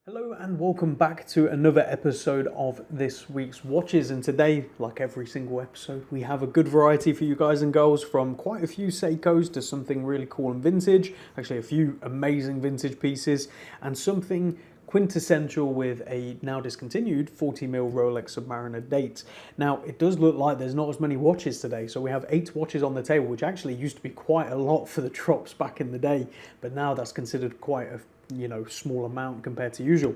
Hello and welcome back to another episode of this week's watches, and today, like every single episode, we have a good variety for you guys and girls, from quite a few Seikos to something really cool and vintage, actually a few amazing vintage pieces, and something quintessential with a now discontinued 40mm Rolex Submariner date. Now, it does look like there's not as many watches today, so we have 8 watches on the table, which actually used to be quite a lot for the drops back in the day, but now that's considered quite a small amount compared to usual.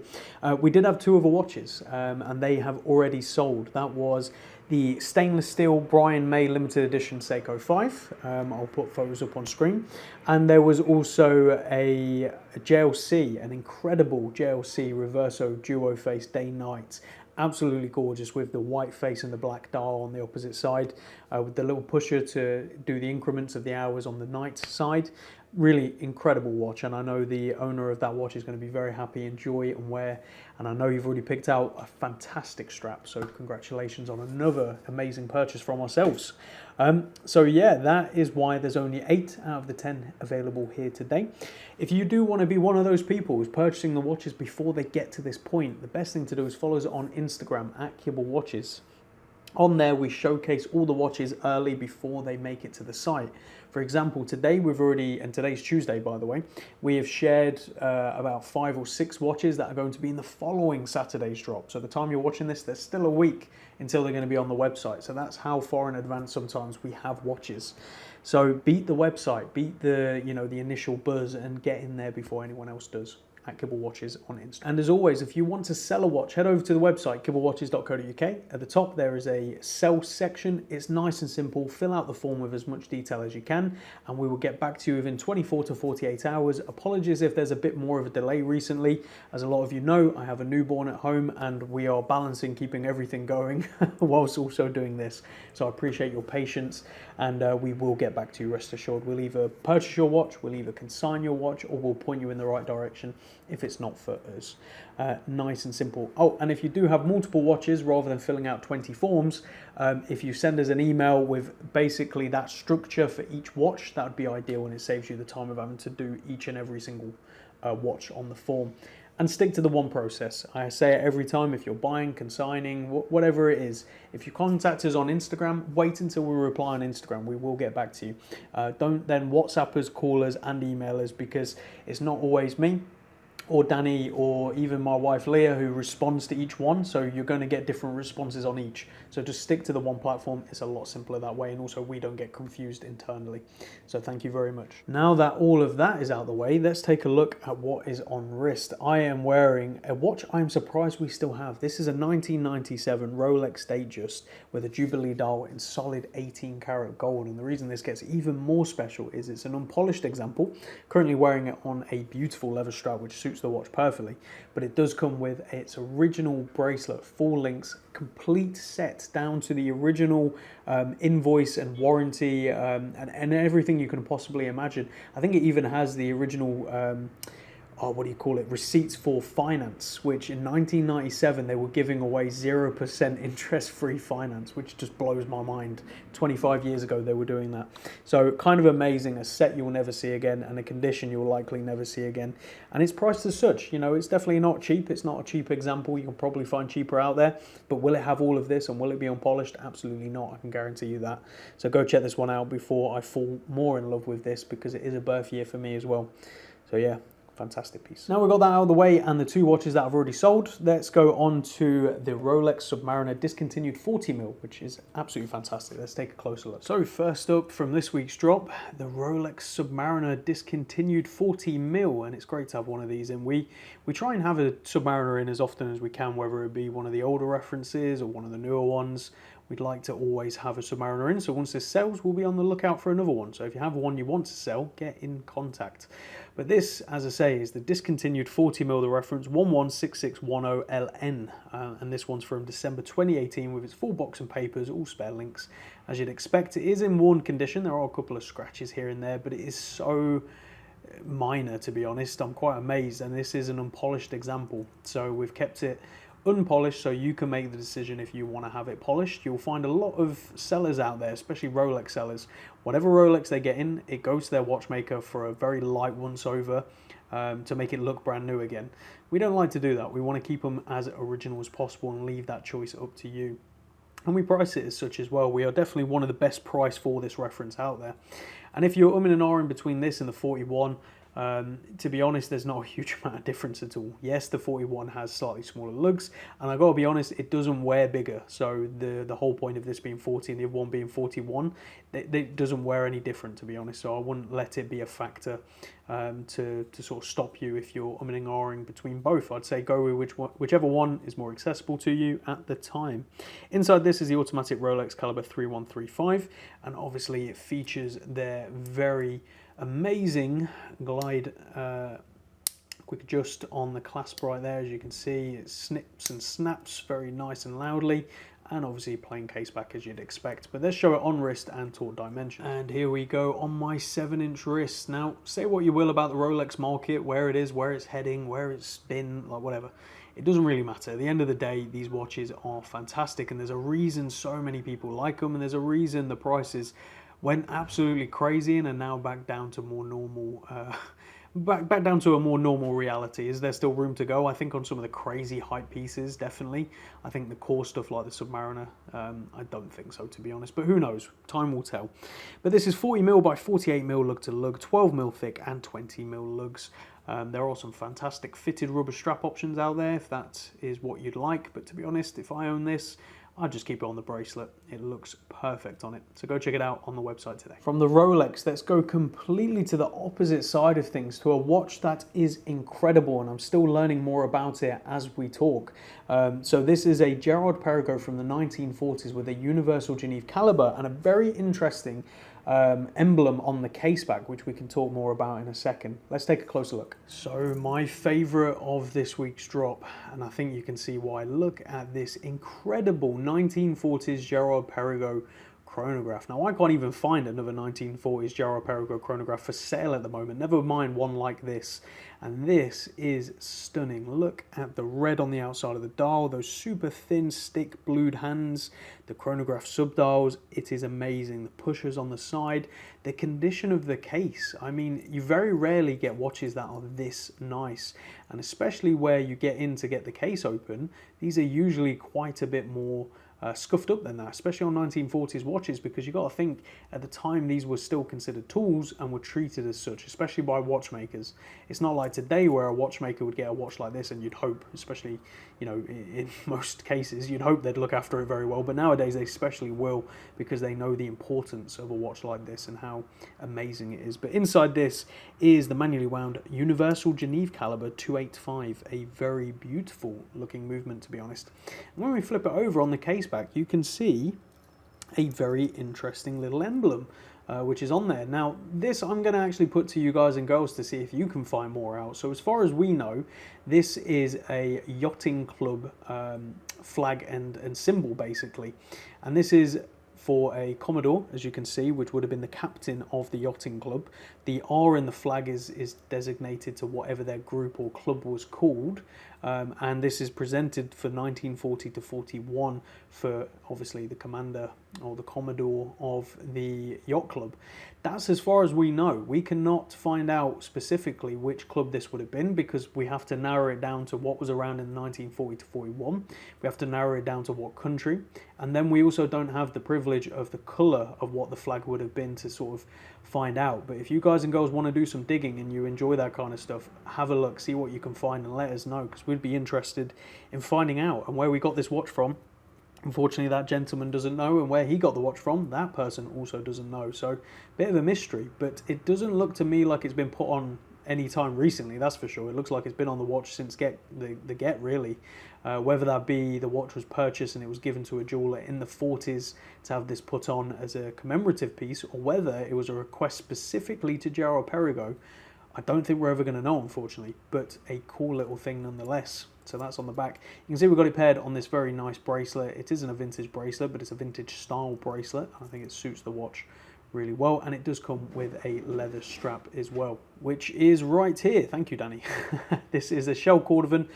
We did have 2 other watches, and they have already sold. That was the stainless steel Brian May limited edition Seiko 5. I'll put photos up on screen. And there was also a JLC, an incredible JLC Reverso duo face day-night. Absolutely gorgeous, with the white face and the black dial on the opposite side, with the little pusher to do the increments of the hours on the night side. Really incredible watch, and I know the owner of that watch is going to be very happy, enjoy and wear, and I know you've already picked out a fantastic strap, so congratulations on another amazing purchase from ourselves. So yeah, that is why there's only 8 out of the 10 available here today. If you do want to be one of those people who's purchasing the watches before they get to this point, the best thing to do is follow us on Instagram at Kibble Watches. On there, we showcase all the watches early before they make it to the site. For example, today and today's Tuesday, by the way, we have shared about 5 or 6 watches that are going to be in the following Saturday's drop. So the time you're watching this, there's still a week until they're going to be on the website. So that's how far in advance sometimes we have watches. So beat the website, beat the initial buzz, and get in there before anyone else does. At Kibble Watches on Instagram. And as always, if you want to sell a watch, head over to the website kibblewatches.co.uk. At the top there is a sell section. It's nice and simple. Fill out the form with as much detail as you can, and we will get back to you within 24 to 48 hours. Apologies if there's a bit more of a delay recently. As a lot of you know, I have a newborn at home and we are balancing keeping everything going whilst also doing this. So I appreciate your patience, and we will get back to you, rest assured. We'll either purchase your watch, we'll either consign your watch, or we'll point you in the right direction if it's not for us. Nice and simple. Oh, and if you do have multiple watches, rather than filling out 20 forms, if you send us an email with basically that structure for each watch, that would be ideal, and it saves you the time of having to do each and every single watch on the form. And stick to the one process. I say it every time: if you're buying, consigning, whatever it is, if you contact us on Instagram, wait until we reply on Instagram. We will get back to you. Don't then WhatsApp us, call us and email us, because it's not always me or Danny or even my wife Leah who responds to each one, so you're going to get different responses on each. So just stick to the one platform. It's a lot simpler that way, and also we don't get confused internally. So thank you very much. Now that all of that is out of the way, let's take a look at what is on wrist. I am wearing a watch I'm surprised we still have. This is a 1997 Rolex Datejust with a Jubilee dial in solid 18 karat gold, and the reason this gets even more special is it's an unpolished example. Currently wearing it on a beautiful leather strap which suits the watch perfectly, but it does come with its original bracelet, full links, complete set down to the original invoice and warranty, and everything you can possibly imagine. I think it even has the original receipts for finance, which in 1997 they were giving away 0% interest-free finance, which just blows my mind. 25 years ago they were doing that. So kind of amazing, a set you'll never see again, and a condition you'll likely never see again. And it's priced as such. It's definitely not cheap. It's not a cheap example. You can probably find cheaper out there, but will it have all of this and will it be unpolished? Absolutely not. I can guarantee you that. So go check this one out before I fall more in love with this, because it is a birth year for me as well. So yeah, fantastic piece. Now we've got that out of the way and the 2 watches that I've already sold, let's go on to the Rolex Submariner discontinued 40mm, which is absolutely fantastic. Let's take a closer look. So first up from this week's drop, the Rolex Submariner discontinued 40mm, and it's great to have one of these in. We try and have a Submariner in as often as we can, whether it be one of the older references or one of the newer ones. We'd like to always have a Submariner in, so once this sells, we'll be on the lookout for another one. So if you have one you want to sell, get in contact. But this, as I say, is the discontinued 40mm, the reference 116610LN, and this one's from December 2018 with its full box and papers, all spare links. As you'd expect, it is in worn condition. There are a couple of scratches here and there, but it is so minor, to be honest. I'm quite amazed, and this is an unpolished example. So we've kept it unpolished, so you can make the decision if you want to have it polished. You'll find a lot of sellers out there, especially Rolex sellers. Whatever Rolex they get in, it goes to their watchmaker for a very light once over, to make it look brand new again. We don't like to do that. We want to keep them as original as possible and leave that choice up to you. And we price it as such as well. We are definitely one of the best price for this reference out there. And if you're umming and ahhing between this and the 41, to be honest, there's not a huge amount of difference at all. Yes, the 41 has slightly smaller lugs, and I gotta be honest, it doesn't wear bigger. So the whole point of this being 40 and the other one being 41, it doesn't wear any different, to be honest. So I wouldn't let it be a factor to sort of stop you if you're umming and ahhing between both. I'd say go with whichever one is more accessible to you at the time. Inside this is the automatic Rolex caliber 3135, and obviously it features their very amazing glide quick adjust on the clasp right there. As you can see, it snips and snaps very nice and loudly, and obviously plain case back as you'd expect, but let's show it on wrist and taut dimension. And here we go on my 7-inch wrist. Now, say what you will about the Rolex market, where it is, where it's heading, where it's been, like whatever, it doesn't really matter. At the end of the day, these watches are fantastic, and there's a reason so many people like them, and there's a reason the prices went absolutely crazy and are now back down to more normal, back down to a more normal reality. Is there still room to go? I think on some of the crazy hype pieces, definitely. I think the core stuff like the Submariner, I don't think so, to be honest, but who knows? Time will tell. But this is 40mm by 48mm lug to lug, 12mm thick and 20mm lugs. There are some fantastic fitted rubber strap options out there if that is what you'd like, but to be honest, if I own this, I'd just keep it on the bracelet. It looks perfect on it. So go check it out on the website today. From the Rolex, let's go completely to the opposite side of things, to a watch that is incredible, and I'm still learning more about it as we talk. So this is a Gerard Perego from the 1940s with a universal Geneve caliber and a very interesting emblem on the case back, which we can talk more about in a second. Let's take a closer look. So my favorite of this week's drop, and I think you can see why. Look at this incredible 1940s Gerard Perego chronograph. Now I can't even find another 1940s Gerard Perego chronograph for sale at the moment, never mind one like this, and this is stunning. Look at the red on the outside of the dial, those super thin stick blued hands, the chronograph subdials. It is amazing. The pushers on the side, the condition of the case. I mean, you very rarely get watches that are this nice, and especially where you get in to get the case open, these are usually quite a bit more scuffed up than that, especially on 1940s watches, because you got to think at the time these were still considered tools and were treated as such, especially by watchmakers. It's not like today where a watchmaker would get a watch like this and you'd hope, especially, you know, in most cases, you'd hope they'd look after it very well, but nowadays they especially will, because they know the importance of a watch like this and how amazing it is. But inside this is the manually wound universal Geneve caliber 285, a very beautiful looking movement, to be honest. And when we flip it over on the case back, you can see a very interesting little emblem which is on there. Now this I'm going to actually put to you guys and girls to see if you can find more out. So as far as we know, this is a yachting club flag and symbol basically, and this is for a Commodore, as you can see, which would have been the captain of the yachting club. The R in the flag is designated to whatever their group or club was called, and this is presented for 1940 to 41 for obviously the commander or the Commodore of the yacht club. That's as far as we know. We cannot find out specifically which club this would have been, because we have to narrow it down to what was around in 1940 to 41. We have to narrow it down to what country, and then we also don't have the privilege of the colour of what the flag would have been to sort of find out. But if you guys and girls want to do some digging and you enjoy that kind of stuff, have a look, see what you can find and let us know, because we'd be interested in finding out. And where we got this watch from, unfortunately that gentleman doesn't know, and where he got the watch from, that person also doesn't know. So bit of a mystery, but it doesn't look to me like it's been put on any time recently, that's for sure. It looks like it's been on the watch since the get really. Whether that be the watch was purchased and it was given to a jeweler in the 40s to have this put on as a commemorative piece, or whether it was a request specifically to Gerard Perego, I don't think we're ever going to know, unfortunately, but a cool little thing nonetheless. So that's on the back. You can see we've got it paired on this very nice bracelet. It isn't a vintage bracelet, but it's a vintage style bracelet. I think it suits the watch really well, and it does come with a leather strap as well, which is right here. Thank you, Danny. This is a shell cordovan,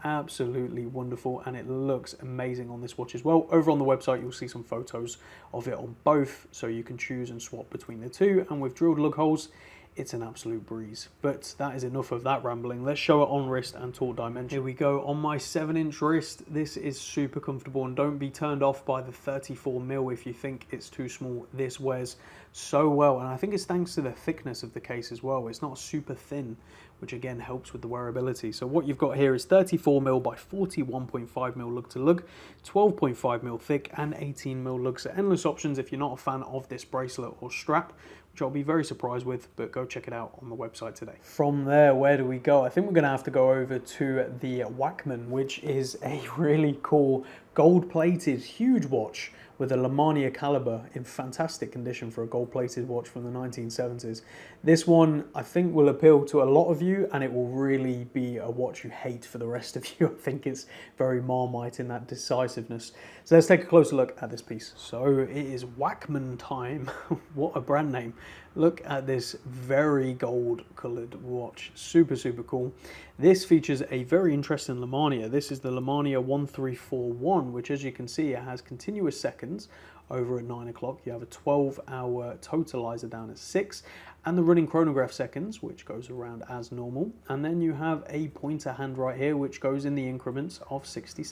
absolutely wonderful, and it looks amazing on this watch as well. Over on the website you'll see some photos of it on both, so you can choose and swap between the two. And with drilled lug holes it's an absolute breeze. But that is enough of that rambling. Let's show it on wrist and taut dimension. Here we go on my 7-inch wrist. This is super comfortable, and don't be turned off by the 34mm if you think it's too small. This wears so well, and I think it's thanks to the thickness of the case as well. It's not super thin, which again helps with the wearability. So what you've got here is 34mm by 41.5mm lug to lug, 12.5mm thick, and 18mm lug. So endless options if you're not a fan of this bracelet or strap, which I'll be very surprised with, but go check it out on the website today. From there, where do we go? I think we're going to have to go over to the Wachmann, which is a really cool gold-plated huge watch with a Lemania caliber in fantastic condition for a gold-plated watch from the 1970s. This one, I think, will appeal to a lot of you, and it will really be a watch you hate for the rest of you. I think it's very Marmite in that decisiveness. So let's take a closer look at this piece. So it is Wachmann time. What a brand name. Look at this very gold-coloured watch. Super, super cool. This features a very interesting Lemania. This is the Lemania 1341, which, as you can see, it has continuous seconds over at 9 o'clock. You have a 12-hour totalizer down at 6, and the running chronograph seconds, which goes around as normal. And then you have a pointer hand right here, which goes in the increments of 60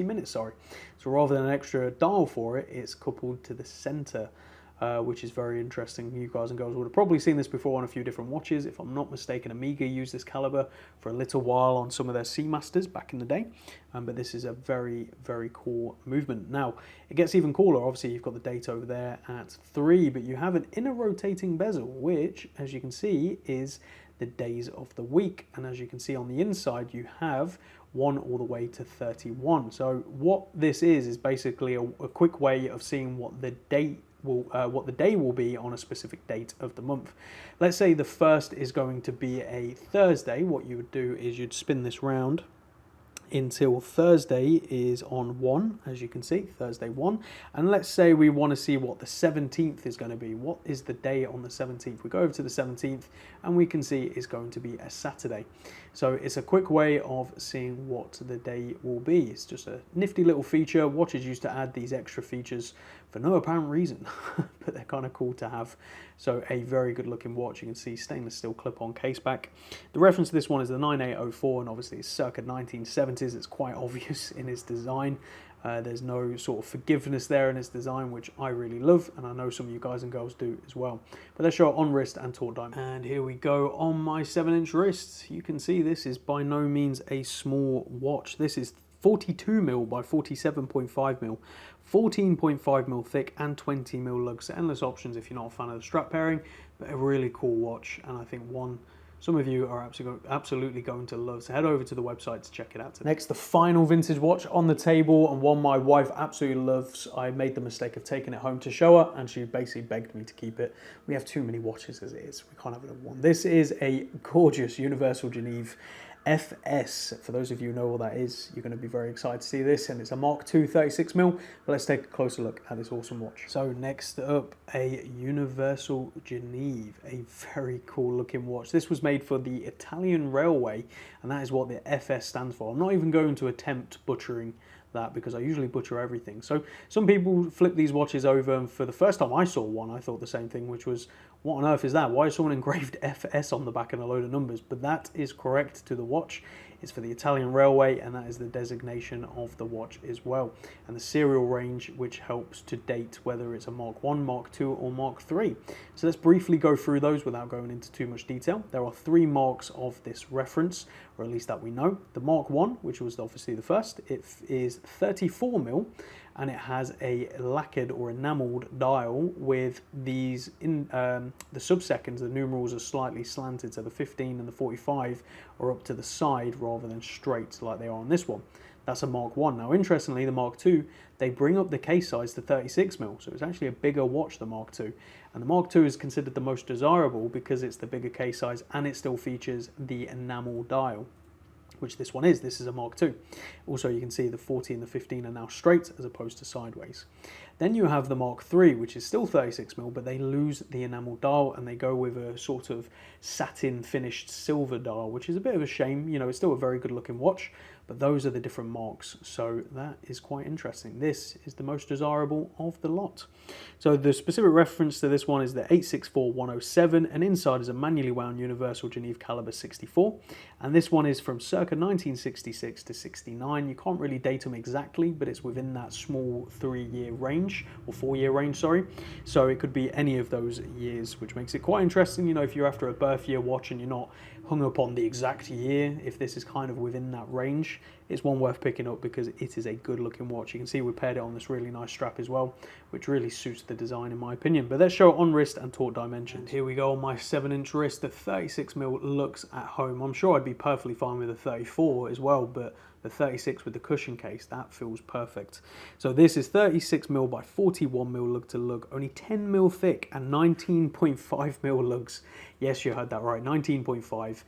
minutes. So rather than an extra dial for it, it's coupled to the center, which is very interesting. You guys and girls would have probably seen this before on a few different watches. If I'm not mistaken, Omega used this caliber for a little while on some of their Seamasters back in the day. But this is a very, very cool movement. Now, it gets even cooler. Obviously, you've got the date over there at 3, but you have an inner rotating bezel, which, as you can see, is the days of the week. And as you can see on the inside, you have 1 all the way to 31. So what this is basically a quick way of seeing what the date what the day will be on a specific date of the month. Let's say the 1st is going to be a Thursday. What you would do is you'd spin this round until Thursday is on 1, as you can see, Thursday 1. And let's say we want to see what the 17th is going to be. What is the day on the 17th? We go over to the 17th and we can see it's going to be a Saturday. So it's a quick way of seeing what the day will be. It's just a nifty little feature. Watches used to add these extra features for no apparent reason, but they're kind of cool to have. So a very good looking watch. You can see stainless steel clip-on case back. The reference to this one is the 9804, and obviously it's circa 1970s. It's quite obvious in its design. There's no sort of forgiveness there in its design, which I really love, and I know some of you guys and girls do as well. But let's show it on wrist and taut diamond. And here we go on my 7-inch wrist. You can see this is by no means a small watch. This is 42mm by 47.5mm, 14.5mm thick, and 20mm lug. So endless options if you're not a fan of the strap pairing, but a really cool watch, and I think one some of you are absolutely going to love. So head over to the website to check it out today. Next, the final vintage watch on the table, and one my wife absolutely loves. I made the mistake of taking it home to show her, and she basically begged me to keep it. We have too many watches as it is. We can't have another one. This is a gorgeous Universal Geneve FS. For those of you who know what that is, you're going to be very excited to see this, and it's a Mark II 36mm. But let's take a closer look at this awesome watch. So next up, a Universal Geneve, a very cool looking watch. This was made for the Italian Railway, and that is what the FS stands for. I'm not even going to attempt butchering that because I usually butcher everything. So some people flip these watches over, and for the first time I saw one, I thought the same thing, which was, what on earth is that? Why is someone engraved FS on the back and a load of numbers? But that is correct to the watch. It's for the Italian Railway, and that is the designation of the watch as well. And the serial range, which helps to date whether it's a Mark I, Mark II, or Mark III. So let's briefly go through those without going into too much detail. There are 3 marks of this reference, or at least that we know. The Mark I, which was obviously the first, it is 34mm, and it has a lacquered or enameled dial with these the sub-seconds. The numerals are slightly slanted, so the 15 and the 45 are up to the side rather than straight like they are on this one. That's a Mark I. Now, interestingly, the Mark II, they bring up the case size to 36mm, so it's actually a bigger watch than Mark II. And the Mark II is considered the most desirable because it's the bigger case size and it still features the enamel dial. which this one is. This is a Mark II. Also, you can see the 40 and the 15 are now straight as opposed to sideways. Then you have the Mark III, which is still 36mm, but they lose the enamel dial and they go with a sort of satin finished silver dial, which is a bit of a shame. You know, it's still a very good looking watch, but those are the different marks. So that is quite interesting. This is the most desirable of the lot. So the specific reference to this one is the 864107, and inside is a manually wound universal Geneve caliber 64. And this one is from circa 1966 to 69. You can't really date them exactly, but it's within that small 3-year range, or 4-year range, sorry. So it could be any of those years, which makes it quite interesting. You know, if you're after a birth year watch and you're not hung up on the exact year, if this is kind of within that range, it's one worth picking up because it is a good looking watch. You can see we paired it on this really nice strap as well, which really suits the design in my opinion. But let's show it on wrist and taut dimensions. Here we go on my 7-inch wrist. The 36mm looks at home. I'm sure I'd be perfectly fine with a 34 as well, but the 36 with the cushion case, that feels perfect. So this is 36mm by 41mm lug to lug, only 10mm thick and 19.5mm lugs. Yes, you heard that right, 19.5.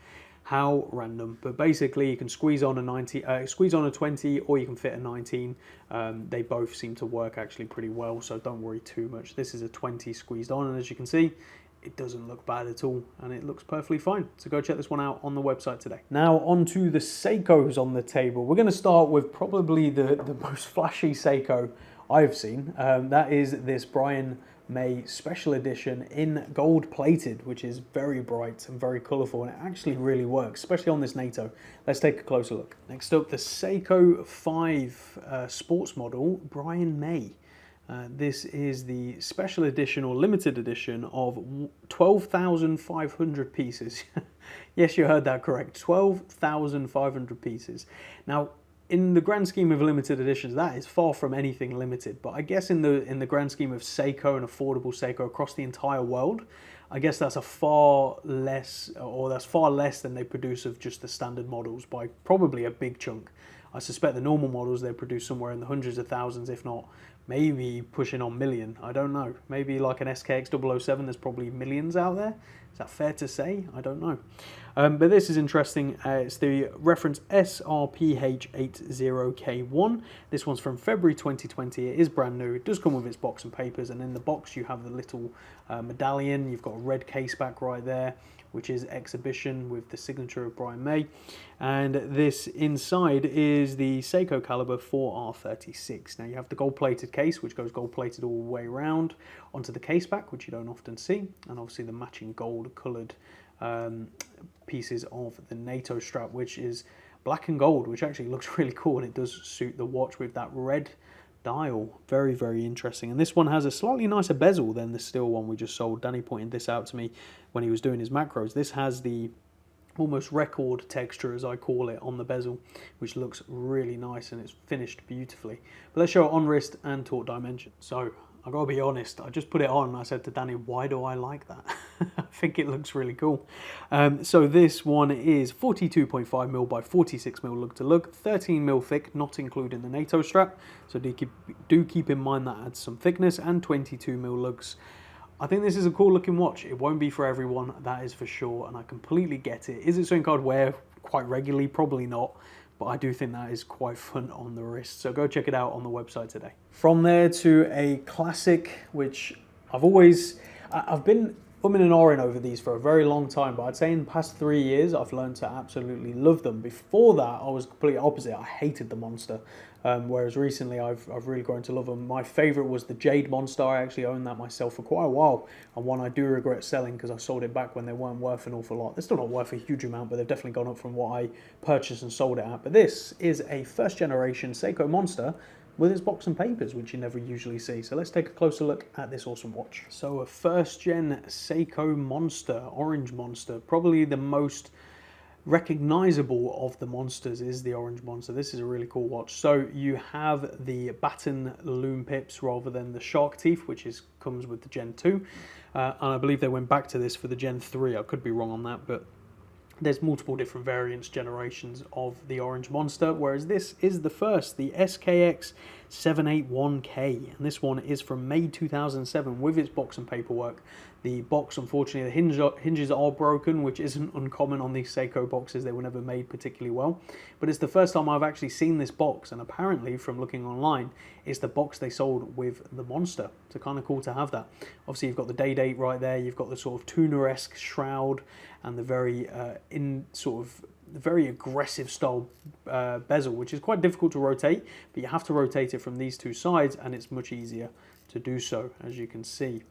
How random, but basically you can squeeze on a 20, or you can fit a 19. They both seem to work actually pretty well, so don't worry too much. This is a 20 squeezed on, and as you can see, it doesn't look bad at all, and it looks perfectly fine. So go check this one out on the website today. Now on to the Seikos on the table. We're going to start with probably the most flashy Seiko I've seen. That is this Brian May special edition in gold plated, which is very bright and very colourful, and it actually really works, especially on this NATO. Let's take a closer look. Next up, the Seiko 5 sports model Brian May. This is the special edition or limited edition of 12,500 pieces. Yes, you heard that correct, 12,500 pieces. Now, in the grand scheme of limited editions, that is far from anything limited. But I guess in the grand scheme of Seiko and affordable Seiko across the entire world, I guess that's far less than they produce of just the standard models by probably a big chunk. I suspect the normal models they produce somewhere in the hundreds of thousands, if not maybe pushing on million. I don't know. Maybe like an SKX 007, there's probably millions out there. Is that fair to say? I don't know. But this is interesting. It's the reference SRPH80K1. This one's from February 2020. It is brand new. It does come with its box and papers, and in the box you have the little medallion. You've got a red case back right there, which is exhibition with the signature of Brian May. And this inside is the Seiko caliber 4R36. Now you have the gold-plated case, which goes gold-plated all the way around onto the case back, which you don't often see, and obviously the matching gold-coloured pieces of the NATO strap, which is black and gold, which actually looks really cool, and it does suit the watch with that red dial. Very, very interesting. And this one has a slightly nicer bezel than the steel one we just sold. Danny pointed this out to me when he was doing his macros. This has the almost record texture, as I call it, on the bezel, which looks really nice, and it's finished beautifully. But let's show it on wrist and taut dimension. So I gotta be honest, I just put it on and I said to Danny, why do I like that? I think it looks really cool. So this one is 42.5mm by 46mm lug to lug, 13mm thick, not including the NATO strap. So do keep in mind that adds some thickness, and 22mm lugs. I think this is a cool looking watch. It won't be for everyone, that is for sure, and I completely get it. Is it something I'd wear quite regularly? Probably not. But I do think that is quite fun on the wrist. So go check it out on the website today. From there to a classic, which I've been umming and ahhing over these for a very long time, but I'd say in the past 3 years, I've learned to absolutely love them. Before that, I was completely opposite. I hated the Monster, whereas recently I've really grown to love them. My favorite was the Jade Monster. I actually owned that myself for quite a while, and one I do regret selling because I sold it back when they weren't worth an awful lot. They're still not worth a huge amount, but they've definitely gone up from what I purchased and sold it at. But this is a first generation Seiko Monster with its box and papers, which you never usually see. So let's take a closer look at this awesome watch. So a first gen Seiko Monster, Orange Monster, probably the most recognizable of the monsters is the Orange Monster. This is a really cool watch. So you have the batten lume pips rather than the shark teeth, which comes with the Gen 2. And I believe they went back to this for the Gen 3. I could be wrong on that, but there's multiple different variants, generations of the Orange Monster, whereas this is the first, the SKX 781K, and this one is from May 2007 with its box and paperwork. The box, unfortunately, the hinges are broken, which isn't uncommon on these Seiko boxes. They were never made particularly well, but it's the first time I've actually seen this box, and apparently from looking online, it's the box they sold with the Monster. So kind of cool to have that. Obviously, you've got the day date right there. You've got the sort of tuna-esque shroud and the very very aggressive style bezel, which is quite difficult to rotate, but you have to rotate it from these two sides, and it's much easier to do so, as you can see.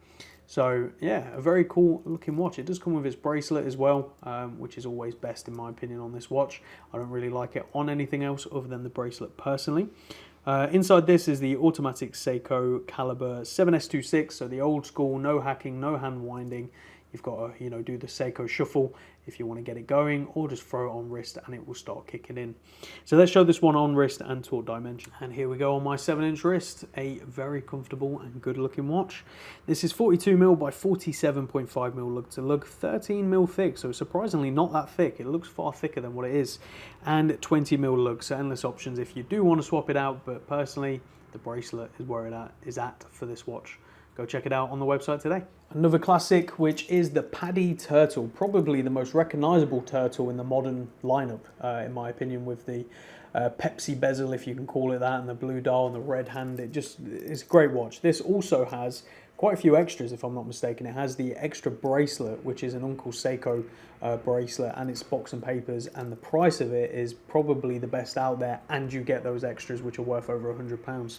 So yeah, a very cool looking watch. It does come with its bracelet as well, which is always best in my opinion on this watch. I don't really like it on anything else other than the bracelet personally. Inside this is the automatic Seiko caliber 7S26, so the old school, no hacking, no hand winding. You've got to, do the Seiko shuffle if you want to get it going, or just throw it on wrist and it will start kicking in. So let's show this one on wrist and taut dimension. And here we go on my 7-inch wrist, a very comfortable and good looking watch. This is 42mm by 47.5mm lug to lug, 13mm thick, so surprisingly not that thick. It looks far thicker than what it is, and 20mm lug, so endless options if you do want to swap it out, but personally the bracelet is where it is at for this watch. Go check it out on the website today. Another classic, which is the Paddy Turtle, probably the most recognizable turtle in the modern lineup, in my opinion, with the Pepsi bezel, if you can call it that, and the blue dial and the red hand. It's a great watch. This also has quite a few extras, if I'm not mistaken. It has the extra bracelet, which is an Uncle Seiko bracelet, and it's box and papers, and the price of it is probably the best out there, and you get those extras, which are worth over £100.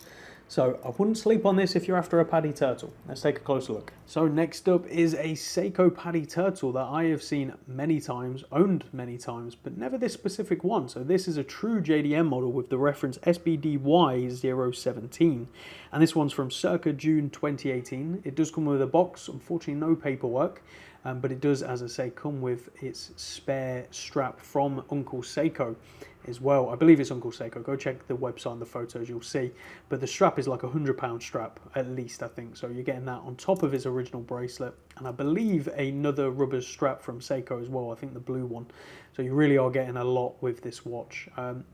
So I wouldn't sleep on this if you're after a Paddy Turtle. Let's take a closer look. So next up is a Seiko Paddy Turtle that I have seen many times, owned many times, but never this specific one. So this is a true JDM model with the reference SBDY017. And this one's from circa June 2018. It does come with a box, unfortunately no paperwork. But it does, as I say, come with its spare strap from Uncle Seiko as well. I believe it's Uncle Seiko. Go check the website and the photos, you'll see. But the strap is like £100 strap, at least, I think. So you're getting that on top of its original bracelet. And I believe another rubber strap from Seiko as well, I think the blue one. So you really are getting a lot with this watch.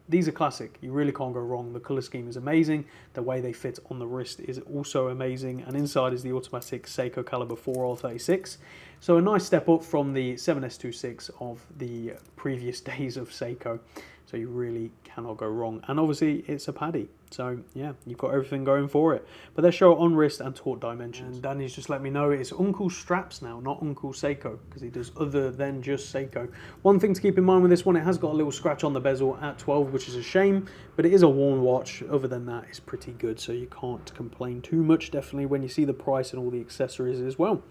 These are classic. You really can't go wrong. The colour scheme is amazing. The way they fit on the wrist is also amazing. And inside is the automatic Seiko caliber 4R36. So a nice step up from the 7S26 of the previous days of Seiko. So you really cannot go wrong. And obviously it's a Paddy. So yeah, you've got everything going for it. But they show it on wrist and taut dimensions. And Danny's just let me know it's Uncle Straps now, not Uncle Seiko, because he does other than just Seiko. One thing to keep in mind with this one, it has got a little scratch on the bezel at 12, which is a shame, but it is a worn watch. Other than that, it's pretty good, so you can't complain too much, definitely, when you see the price and all the accessories as well.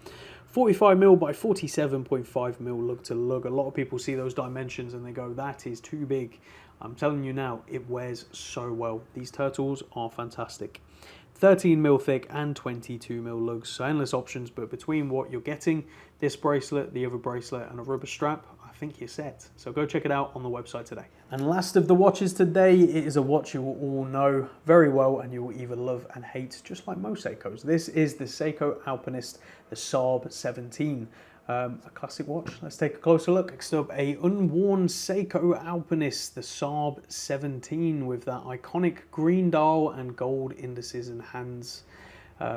45mm by 47.5mm lug to lug. A lot of people see those dimensions and they go, that is too big. I'm telling you now, it wears so well. These turtles are fantastic. 13mm thick and 22mm lugs, so endless options, but between what you're getting, this bracelet, the other bracelet, and a rubber strap, I think you're set. So go check it out on the website today. And last of the watches today, it is a watch you will all know very well and you will either love and hate, just like most Seikos. This is the Seiko Alpinus, the Saab 17. A classic watch. Let's take a closer look. Next up, a unworn Seiko Alpinus, the Saab 17, with that iconic green dial and gold indices and hands,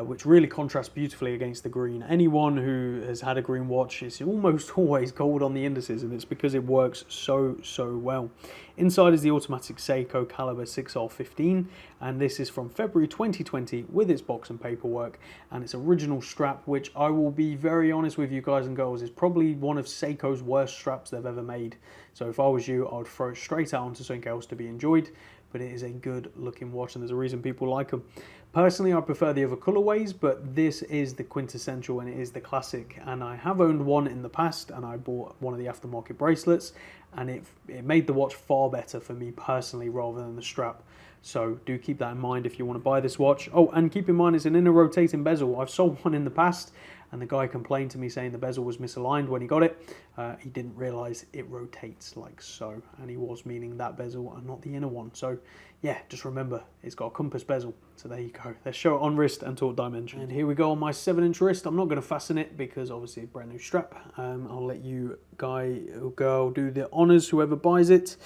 which really contrasts beautifully against the green. Anyone who has had a green watch, it's almost always gold on the indices, and it's because it works so well. Inside is the automatic Seiko caliber 6R15, and this is from February 2020 with its box and paperwork and its original strap, which I will be very honest with you guys and girls, is probably one of Seiko's worst straps they've ever made. So if I was you, I would throw it straight out onto something else to be enjoyed, but it is a good looking watch and there's a reason people like them. Personally, I prefer the other colorways, but this is the quintessential and it is the classic, and I have owned one in the past and I bought one of the aftermarket bracelets, and it made the watch far better for me personally rather than the strap. So do keep that in mind if you want to buy this watch. Oh, and keep in mind it's an inner rotating bezel. I've sold one in the past and the guy complained to me saying the bezel was misaligned when he got it. He didn't realize it rotates like so, and he was meaning that bezel and not the inner one. So yeah, just remember it's got a compass bezel. So there you go. Let's show it on wrist and taut dimension. And here we go on my 7-inch wrist. I'm not going to fasten it because obviously a brand new strap. I'll let you guy or girl do the honors, whoever buys it.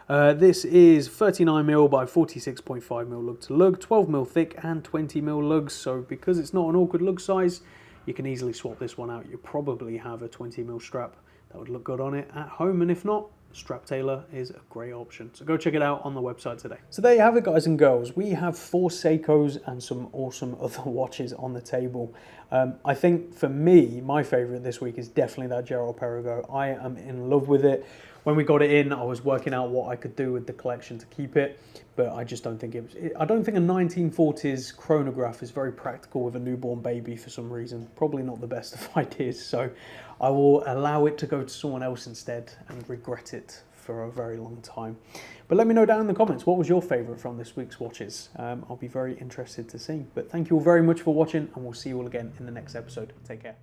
This is 39mm by 46.5mm lug to lug, 12mm thick and 20mm lugs. So because it's not an awkward lug size, you can easily swap this one out. You probably have a 20mm strap that would look good on it at home, and if not, strap tailor is a great option. So go check it out on the website today. So there you have it, guys and girls. We have 4 Seikos and some awesome other watches on the table. I think for me, my favorite this week is definitely that Gerard Perego. I am in love with it. When we got it in, I was working out what I could do with the collection to keep it, but I just don't think I don't think a 1940s chronograph is very practical with a newborn baby for some reason. Probably not the best of ideas, so I will allow it to go to someone else instead and regret it for a very long time. But let me know down in the comments, what was your favorite from this week's watches? I'll be very interested to see. But thank you all very much for watching, and we'll see you all again in the next episode. Take care.